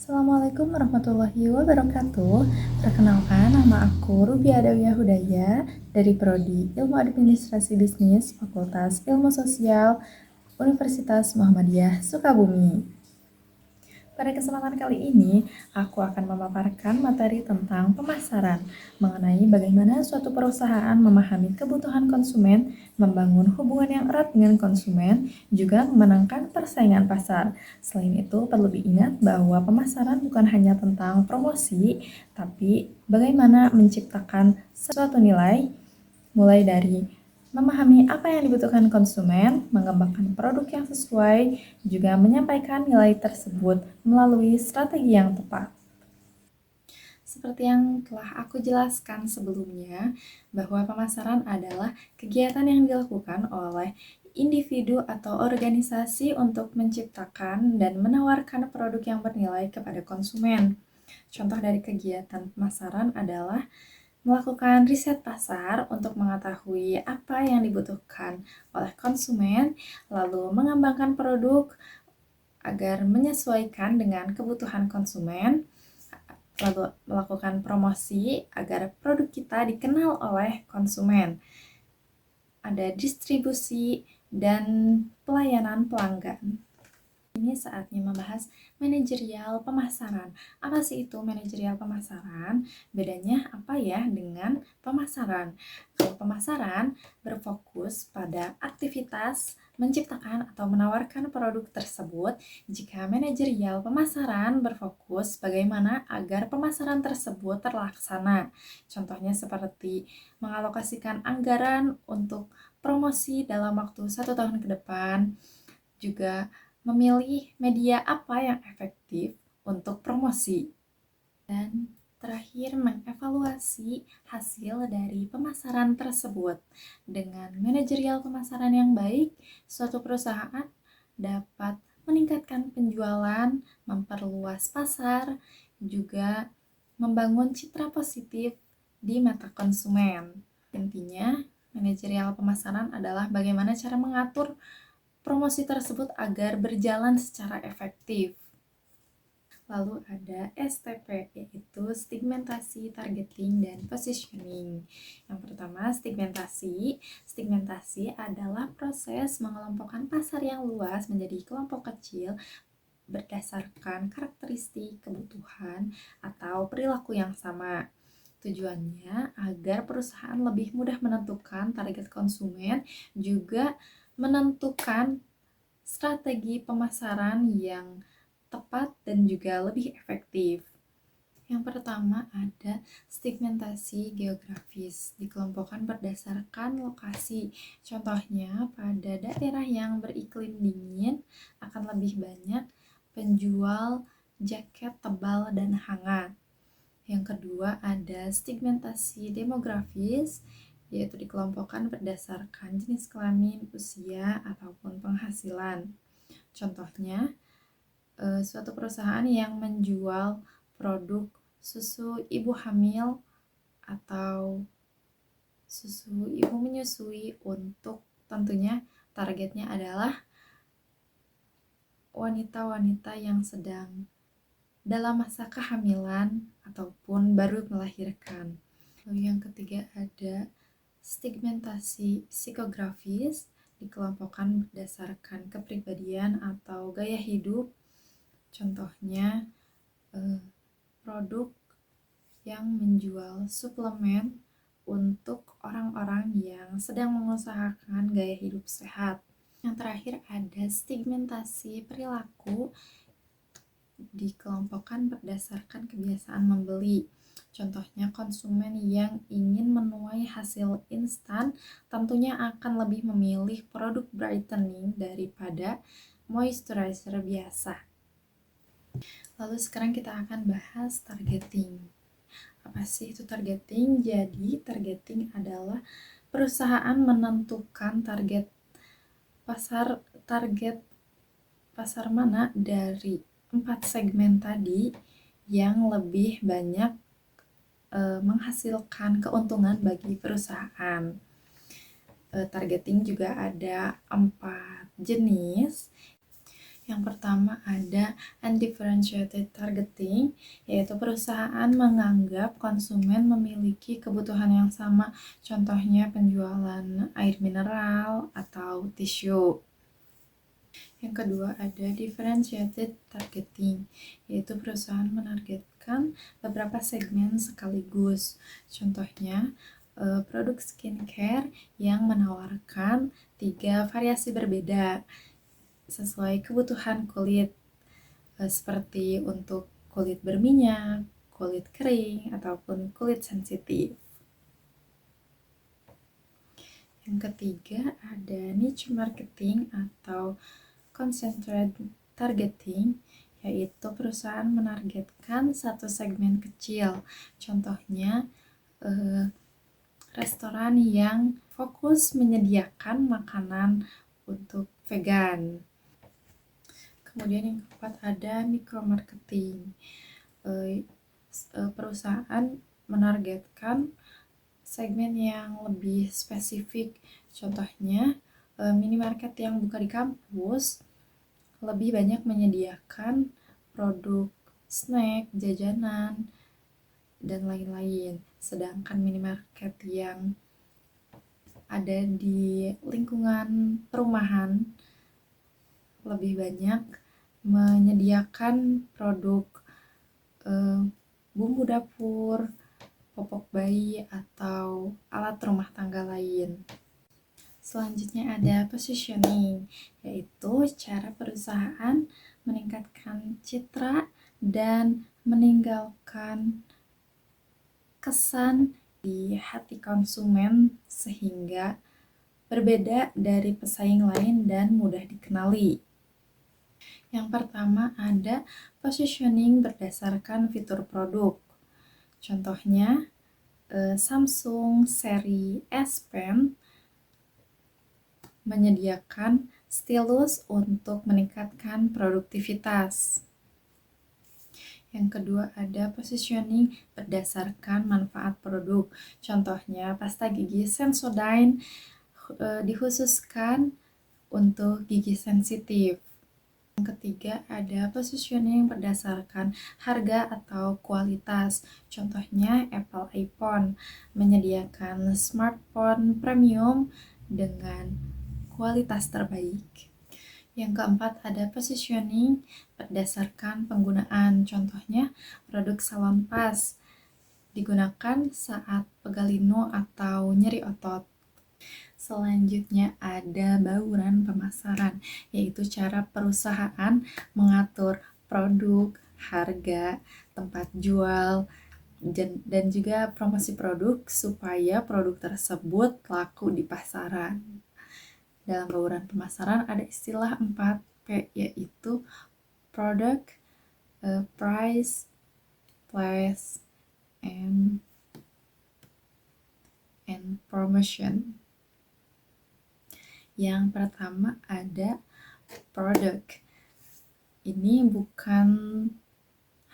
Assalamualaikum warahmatullahi wabarakatuh. Perkenalkan, nama aku Ruby Adawiyah Hudaya dari Prodi Ilmu Administrasi Bisnis Fakultas Ilmu Sosial Universitas Muhammadiyah Sukabumi. Pada kesempatan kali ini, aku akan memaparkan materi tentang pemasaran, mengenai bagaimana suatu perusahaan memahami kebutuhan konsumen, membangun hubungan yang erat dengan konsumen, juga memenangkan persaingan pasar. Selain itu, perlu diingat bahwa pemasaran bukan hanya tentang promosi, tapi bagaimana menciptakan suatu nilai, mulai dari memahami apa yang dibutuhkan konsumen, mengembangkan produk yang sesuai, juga menyampaikan nilai tersebut melalui strategi yang tepat. Seperti yang telah aku jelaskan sebelumnya, bahwa pemasaran adalah kegiatan yang dilakukan oleh individu atau organisasi untuk menciptakan dan menawarkan produk yang bernilai kepada konsumen. Contoh dari kegiatan pemasaran adalah melakukan riset pasar untuk mengetahui apa yang dibutuhkan oleh konsumen, lalu mengembangkan produk agar menyesuaikan dengan kebutuhan konsumen, lalu melakukan promosi agar produk kita dikenal oleh konsumen. Ada distribusi dan pelayanan pelanggan. Ini saatnya membahas manajerial pemasaran. Apa sih itu manajerial pemasaran? Bedanya apa ya dengan pemasaran? Kalau pemasaran berfokus pada aktivitas menciptakan atau menawarkan produk tersebut, jika manajerial pemasaran berfokus bagaimana agar pemasaran tersebut terlaksana. Contohnya seperti mengalokasikan anggaran untuk promosi dalam waktu 1 tahun ke depan, juga memilih media apa yang efektif untuk promosi. Dan terakhir, mengevaluasi hasil dari pemasaran tersebut. Dengan manajerial pemasaran yang baik, suatu perusahaan dapat meningkatkan penjualan, memperluas pasar, juga membangun citra positif di mata konsumen. Intinya, manajerial pemasaran adalah bagaimana cara mengatur promosi tersebut agar berjalan secara efektif. Lalu ada STP, yaitu segmentasi, targeting, dan positioning. Yang pertama, segmentasi. Segmentasi adalah proses mengelompokkan pasar yang luas menjadi kelompok kecil berdasarkan karakteristik, kebutuhan, atau perilaku yang sama. Tujuannya agar perusahaan lebih mudah menentukan target konsumen, juga menentukan strategi pemasaran yang tepat dan juga lebih efektif. Yang pertama ada segmentasi geografis, dikelompokkan berdasarkan lokasi. Contohnya, pada daerah yang beriklim dingin akan lebih banyak penjual jaket tebal dan hangat. Yang kedua ada segmentasi demografis, yaitu dikelompokkan berdasarkan jenis kelamin, usia, ataupun penghasilan. Contohnya, suatu perusahaan yang menjual produk susu ibu hamil atau susu ibu menyusui, untuk tentunya targetnya adalah wanita-wanita yang sedang dalam masa kehamilan ataupun baru melahirkan. Lalu yang ketiga ada segmentasi psikografis, dikelompokkan berdasarkan kepribadian atau gaya hidup. Contohnya, produk yang menjual suplemen untuk orang-orang yang sedang mengusahakan gaya hidup sehat. Yang terakhir ada segmentasi perilaku, dikelompokkan berdasarkan kebiasaan membeli. Contohnya, konsumen yang ingin menuai hasil instan tentunya akan lebih memilih produk brightening daripada moisturizer biasa. Lalu sekarang kita akan bahas targeting. Apa sih itu targeting? Jadi, targeting adalah perusahaan menentukan target pasar mana dari 4 segmen tadi yang lebih banyak menghasilkan keuntungan bagi perusahaan. Targeting juga ada 4 jenis. Yang pertama ada undifferentiated targeting, yaitu perusahaan menganggap konsumen memiliki kebutuhan yang sama, contohnya penjualan air mineral atau tisu. Yang kedua ada differentiated targeting, yaitu perusahaan menargetkan beberapa segmen sekaligus, contohnya produk skincare yang menawarkan 3 variasi berbeda sesuai kebutuhan kulit, seperti untuk kulit berminyak, kulit kering, ataupun kulit sensitif. Yang ketiga ada niche marketing atau concentrated targeting, yaitu perusahaan menargetkan satu segmen kecil, contohnya restoran yang fokus menyediakan makanan untuk vegan. Kemudian yang keempat ada micromarketing. Perusahaan menargetkan segmen yang lebih spesifik, contohnya minimarket yang buka di kampus lebih banyak menyediakan produk snack, jajanan, dan lain-lain, sedangkan minimarket yang ada di lingkungan perumahan lebih banyak menyediakan produk bumbu dapur, popok bayi, atau alat rumah tangga lain. Selanjutnya ada positioning, yaitu cara perusahaan meningkatkan citra dan meninggalkan kesan di hati konsumen sehingga berbeda dari pesaing lain dan mudah dikenali. Yang pertama ada positioning berdasarkan fitur produk. Contohnya Samsung seri S Pen menyediakan stylus untuk meningkatkan produktivitas. Yang kedua ada positioning berdasarkan manfaat produk. Contohnya pasta gigi Sensodyne dikhususkan untuk gigi sensitif. Yang ketiga ada positioning berdasarkan harga atau kualitas. Contohnya Apple iPhone menyediakan smartphone premium dengan kualitas terbaik. Yang keempat ada positioning berdasarkan penggunaan. Contohnya produk Salon Pas digunakan saat pegal linu atau nyeri otot. Selanjutnya ada bauran pemasaran, yaitu cara perusahaan mengatur produk, harga, tempat jual, dan juga promosi produk supaya produk tersebut laku di pasaran. Dalam bauran pemasaran ada istilah 4P, yaitu product, price, place, and promotion. Yang pertama ada produk. Ini bukan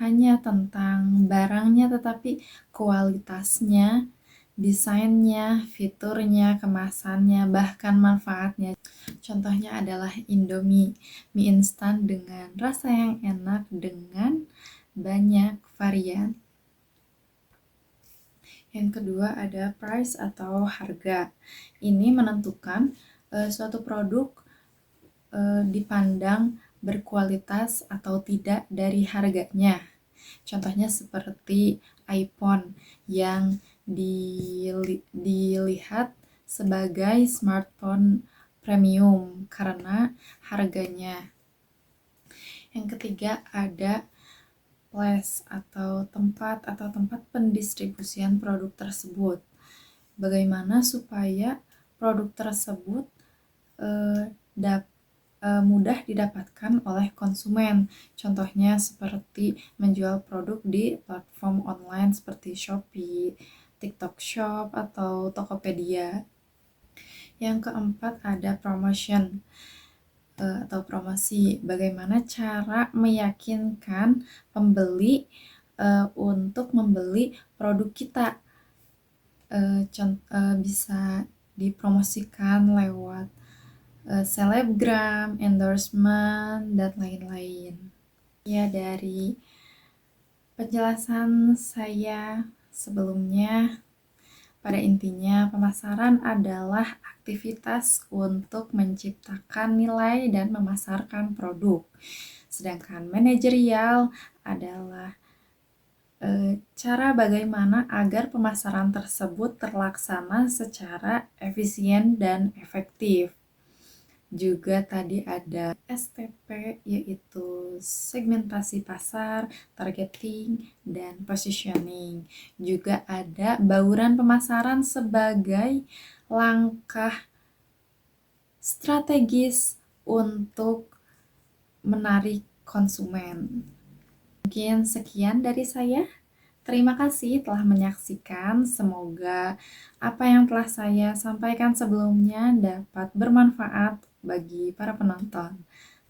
hanya tentang barangnya, tetapi kualitasnya, desainnya, fiturnya, kemasannya, bahkan manfaatnya. Contohnya adalah Indomie, mie instan dengan rasa yang enak dengan banyak varian. Yang kedua ada price atau harga. Ini menentukan suatu produk dipandang berkualitas atau tidak dari harganya. Contohnya seperti iPhone yang dilihat sebagai smartphone premium karena harganya. Yang ketiga ada place atau tempat pendistribusian produk tersebut. Bagaimana supaya produk tersebut mudah didapatkan oleh konsumen. Contohnya seperti menjual produk di platform online seperti Shopee, TikTok Shop, atau Tokopedia. Yang keempat ada promotion atau promosi. Bagaimana cara meyakinkan pembeli untuk membeli produk kita. Bisa dipromosikan lewat selebgram, endorsement, dan lain-lain. Ya, dari penjelasan saya sebelumnya, pada intinya pemasaran adalah aktivitas untuk menciptakan nilai dan memasarkan produk. Sedangkan manajerial adalah cara bagaimana agar pemasaran tersebut terlaksana secara efisien dan efektif. Juga tadi ada STP, yaitu segmentasi pasar, targeting, dan positioning. Juga ada bauran pemasaran sebagai langkah strategis untuk menarik konsumen. Mungkin sekian dari saya. Terima kasih telah menyaksikan. Semoga apa yang telah saya sampaikan sebelumnya dapat bermanfaat bagi para penonton.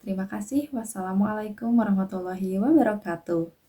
Terima kasih. Wassalamualaikum warahmatullahi wabarakatuh.